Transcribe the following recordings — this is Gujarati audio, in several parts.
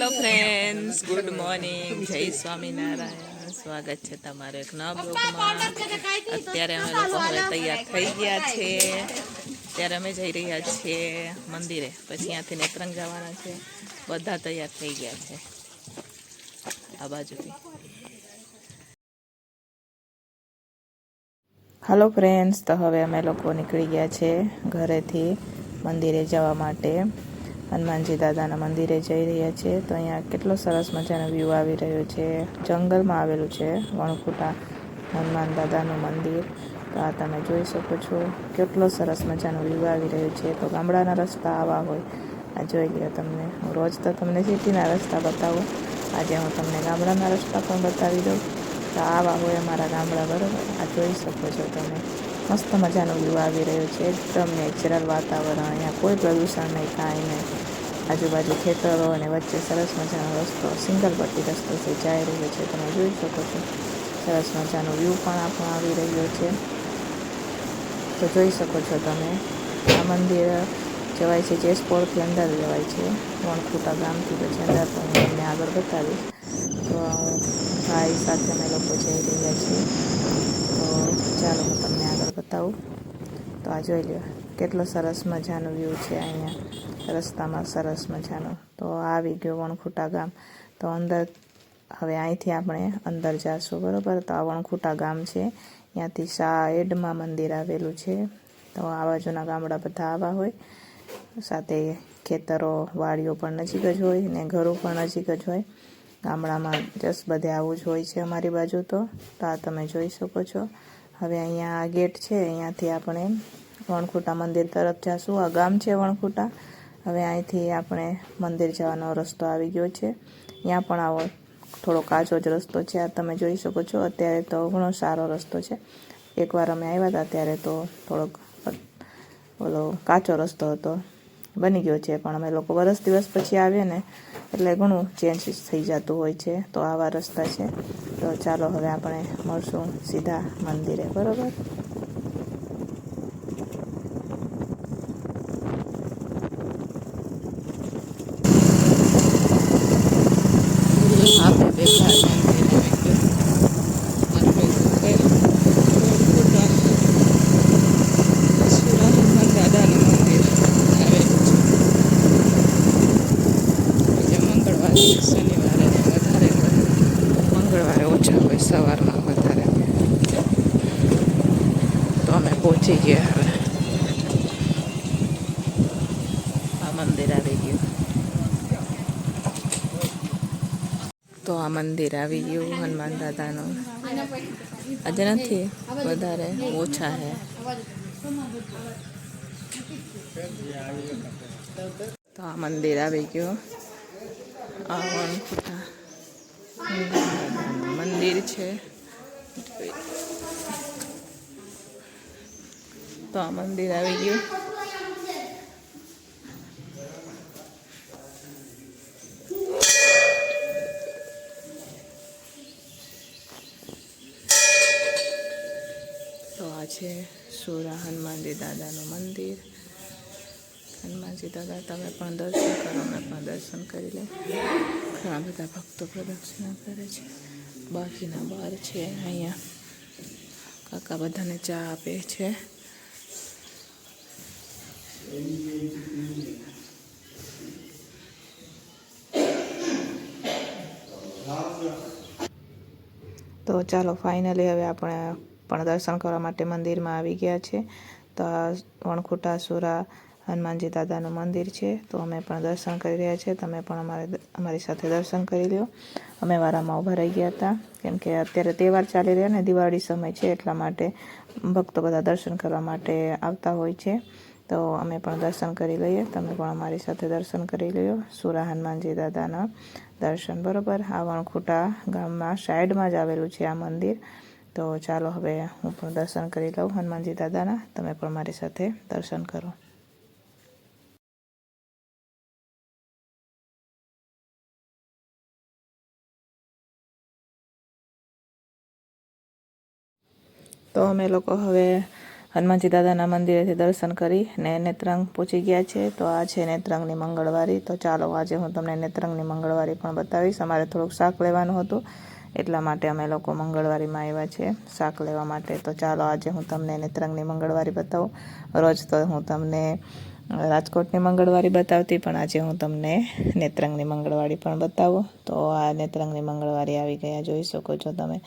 હેલો ફ્રેન્ડ્સ, ગુડ મોર્નિંગ, જય સ્વામિનારાયણ. સ્વાગત છે તમારે એક નવા બ્લોગમાં. અત્યારે અમે લોકો હવે તૈયાર થઈ ગયા છે. ત્યારે અમે જઈ રહ્યા છીએ મંદિરે, પછી ત્યાંથી નેત્રંગ જવાના છે. બધા તૈયાર થઈ ગયા છે આ બાજુથી. હલો ફ્રેન્ડ્સ, તો હવે અમે લોકો નીકળી ગયા છે ઘરેથી મંદિરે જવા માટે. હનુમાનજી દાદાના મંદિરે જઈ રહ્યા છે. તો અહીંયા કેટલો સરસ મજાનો વ્યૂ આવી રહ્યો છે. જંગલમાં આવેલું છે વણખુટા હનુમાન દાદાનું મંદિર. તો આ તમે જોઈ શકો છો, કેટલો સરસ મજાનો વ્યૂ આવી રહ્યો છે. તો ગામડાના રસ્તા આવા હોય, આ જોઈ લ્યો. તમને હું રોજ તો તમને સિટીના રસ્તા બતાવું, આજે હું તમને ગામડાના રસ્તા પણ બતાવી દઉં. તો આવા હોય અમારા ગામડા, બરાબર. આ જોઈ શકો છો તમે, મસ્ત મજાનો વ્યૂ આવી રહ્યો છે. એકદમ નેચરલ વાતાવરણ, અહીંયા કોઈ પ્રદૂષણ નહીં, કાંઈ નહીં. આજુબાજુ ખેતરો અને વચ્ચે સરસ મજાનો રસ્તો, સિંગલ પટ્ટી રસ્તો છે, જઈ રહ્યો છે. તમે જોઈ શકો છો, સરસ મજાનો વ્યૂ પણ આપણો આવી રહ્યો છે. તો જોઈ શકો છો તમે, આ મંદિર જવાય છે જેસપોરથી અંદર જવાય છે વણખુટા ગામથી. પછી અંદર તો હું તમને આગળ બતાવીશ. તો ભાઈ સાથે અમે લોકો જઈ રહ્યા છીએ. તો ચાલો હું તમને આગળ બતાવું. તો આ જોઈ લો, કેટલો સરસ મજાનો વ્યૂ છે અહીંયા રસ્તામાં, સરસ મજાનો. તો આવી ગયો વણખુટા ગામ. તો અંદર હવે અહીંથી આપણે અંદર જઈશું, બરાબર. તો આ વણખુટા ગામ છે, ત્યાંથી સાઈડમાં મંદિર આવેલું છે. તો આ બાજુના ગામડા બધા આવા હોય, સાથે ખેતરો વાડીઓ પણ નજીક જ હોય ને ઘરો પણ નજીક જ હોય. ગામડામાં જસ બધે આવું જ હોય છે અમારી બાજુ. તો આ તમે જોઈ શકો છો. હવે અહીંયા આ ગેટ છે, અહીંયાથી આપણે વણખુટા મંદિર તરફ જઈશું. આ ગામ છે વણખુટા. હવે અહીંથી આપણે મંદિર જવાનો રસ્તો આવી ગયો છે. ત્યાં પણ આવો થોડો કાચો જ રસ્તો છે, આ તમે જોઈ શકો છો. અત્યારે તો ઘણો સારો રસ્તો છે. એકવાર અમે આવ્યા હતા ત્યારે તો થોડોક ઓલો કાચો રસ્તો હતો, બની ગયો છે. પણ અમે લોકો વરસ દિવસ પછી આવીએ ને એટલે ઘણું ચેન્જ થઈ જતું હોય છે. તો આવા રસ્તા છે. તો ચાલો હવે આપણે મળશું સીધા મંદિરે, બરાબર. મંગળવારે ઓછા હોય, સવારમાં વધારે. તો અમે પહોંચી ગયા. હવે આ મંદિર આવી ગયું. તો આ મંદિર આવી ગયું હનુમાન દાદાનું. આજે નથી, વધારે ઓછા છે. તો આ મંદિર આવી ગયું. આ વણખુટા મંદિર છે. તો આ મંદિર આવી ગયું. તો આ છે સુરા હનુમાનજી દાદાનું મંદિર. હનુમાનજી દાદા, તમે પણ દર્શન કરો, અમે પણ દર્શન કરી લે. ઘણા બધા ભક્તો પ્રદક્ષિણા કરે છે. બાકીના બહાર છે. અહીંયા કાકા બધાને ચા આપે છે. તો ચાલો ફાઇનલી હવે આપણે પણ દર્શન કરવા માટે મંદિરમાં આવી ગયા છે. તો આ વણખુટા સુરા હનુમાનજી દાદાનું મંદિર છે. તો અમે પણ દર્શન કરી રહ્યા છીએ. તમે પણ અમારી સાથે દર્શન કરી લો. અમે વારામાં ઊભા રહી ગયા હતા, કેમ કે અત્યારે તહેવાર ચાલી રહ્યા ને, દિવાળી સમય છે, એટલા માટે ભક્તો બધા દર્શન કરવા માટે આવતા હોય છે. તો અમે પણ દર્શન કરી લઈએ. તમે પણ અમારી સાથે દર્શન કરી લો સુરા હનુમાનજી દાદાના દર્શન, બરાબર. આ વણખુટા ગામમાં સાઈડમાં જ આવેલું છે આ મંદિર. તો ચાલો હવે હું પણ દર્શન કરી લઉં હનુમાનજી દાદાના. તમે પણ મારી સાથે દર્શન કરો. તો અમે લોકો હવે હનુમાનજી દાદાના મંદિરેથી દર્શન કરી ને નેત્રંગ પહોંચી ગયા છે. તો આ છે નેત્રંગની મંગળવારી. તો ચાલો આજે હું તમને નેત્રંગની મંગળવારી પણ બતાવીશ. અમારે થોડુંક શાક લેવાનું હતું એટલા માટે અમે લોકો મંગળવારીમાં આવ્યા છે શાક લેવા માટે. તો ચાલો આજે હું તમને નેત્રંગની મંગળવારી બતાવું. રોજ તો હું તમને રાજકોટની મંગળવારી બતાવતી, પણ આજે હું તમને નેત્રંગની મંગળવારી પણ બતાવું. તો આ નેત્રંગની મંગળવારી આવી ગયા, જોઈ શકો છો તમે.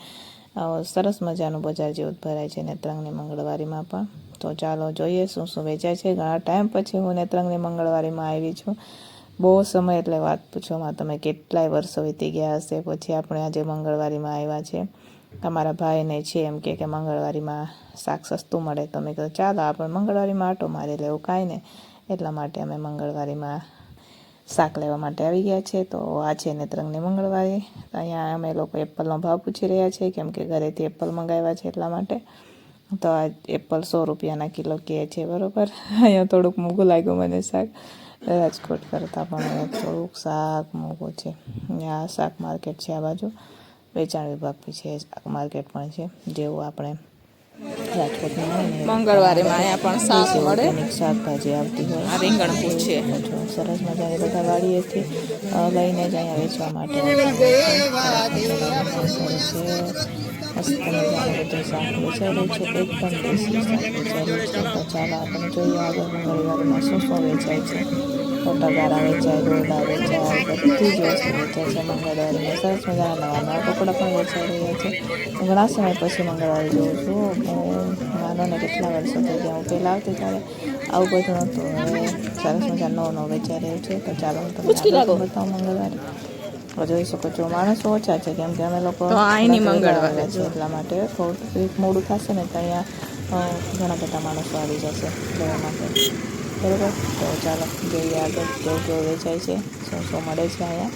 સરસ મજાનું બજાર જેવું ભરાય છે નેત્રંગની મંગળવારીમાં પણ. તો ચાલો જોઈએ શું શું વેચાય છે. ઘણા ટાઈમ પછી હું નેત્રંગની મંગળવારીમાં આવી છું. બહુ સમય એટલે વાત પૂછવામાં, તમે કેટલાય વર્ષો વીતી ગયા હશે પછી આપણે આજે મંગળવારીમાં આવ્યા છે. અમારા ભાઈને છે એમ કે મંગળવારીમાં શાક સસ્તું મળે, તો મેં કીધું ચાલો આપણે મંગળવારીમાં આટો મારી લેવું, કાંઈ ને. એટલા માટે અમે મંગળવારીમાં શાક લેવા માટે આવી ગયા છે. તો આ છે નેત્રંગની મંગળવારી. અહીંયા અમે લોકો એપલનો ભાવ પૂછી રહ્યા છીએ કેમ કે ઘરેથી એપલ મંગાવ્યા છે એટલા માટે. તો આ એપલ 100 રૂપિયાના કિલો કહે છે, બરાબર. અહીંયા થોડુંક મોંઘું લાગ્યું મને શાક, રાજકોટ કરતાં પણ થોડુંક શાક મોંઘું છે. અહીંયા શાક માર્કેટ છે, આ બાજુ વેચાણ વિભાગ બી છે, શાક માર્કેટ પણ છે, જેવું આપણે રાજકોટમાં હોય ને મંગળવારીમાં અહીંયા પણ શાક મળે. શાકભાજી આવતી હોય. આ રીંગણ છે, સરસ મજાની બધા વાડીએથી લઈને જ અહીંયા વેચવા માટે મસ્ત મજાનું બધું શાક વેચાયેલું છે, એકદમ દેશી શાક વેચાયેલું છે. તો ચાલો આપણે જોઈએ આગળ મંગળવારીમાં શું શું વેચાય છે. ટગારા વેચાય, દોરડા વેચાય, બધી જ વસ્તુ વેચાય છે મંગળવારીમાં. સરસ મજાના નવા નવા કપડાં પણ વેચાઈ રહ્યા છે. ઘણા સમય પછી મંગળવારી જોઉં છું. હું માનો ને કેટલા વર્ષો થઈ ગયા. હું પહેલાં આવતી ત્યારે આવું બધું નહોતું. હવે સરસ મજા નવું નવું વેચાઈ રહ્યું છે. તો ચાલો હું તમને બતાવું મંગળવારી. જોઈ શકો છો માણસો ઓછા છે કેમ કે અમે લોકો મંગળવારે છે એટલા માટે. થોડુંક મોડું થશે ને તો અહીંયા ઘણા બધા માણસો આવી જશે લેવા માટે, બરાબર. તો ચાલો જોઈએ આગળ કેવું કેવું વેચાય છે, શું શું મળે છે અહીંયા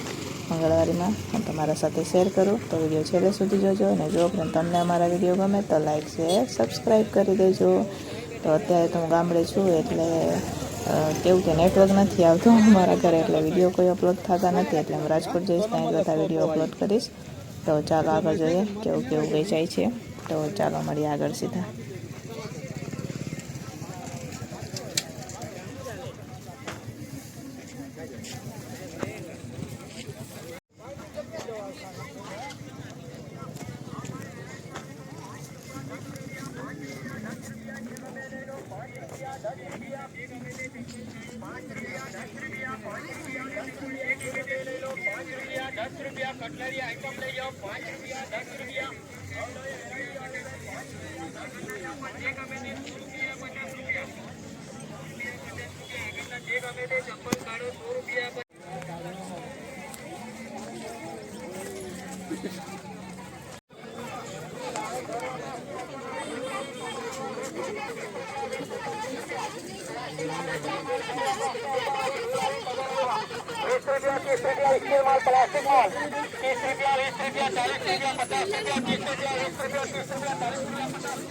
મંગળવારીમાં. હું તમારા સાથે શેર કરું. તો વિડીયો છેલ્લે સુધી જોજો. અને જો તમને અમારા વિડીયો ગમે તો લાઈક શેર સબસ્ક્રાઈબ કરી દેજો. તો અત્યારે તો હું ગામડે છું એટલે કેવું કે નેટવર્ક નથી આવતું અમારા ઘરે, એટલે વિડીયો કોઈ અપલોડ થતા નથી. એટલે હું રાજકોટ જઈશ ત્યાં બધા વિડીયો અપલોડ કરીશ. તો ચાલો આગળ જોઈએ કેવું કેવું વેચાય છે. તો ચાલો મળીએ આગળ સીધા. कटलरी आइटम ले जाओ 5 रुपया 10 रुपया चप्पल काढ़ो 100 रुपया स्टील माल प्लास्टिक माल 30 रुपया 20 रुपया 40 रुपया 50 रुपया 30 रुपया 20 रुपया 30 रुपया 40 रुपया 50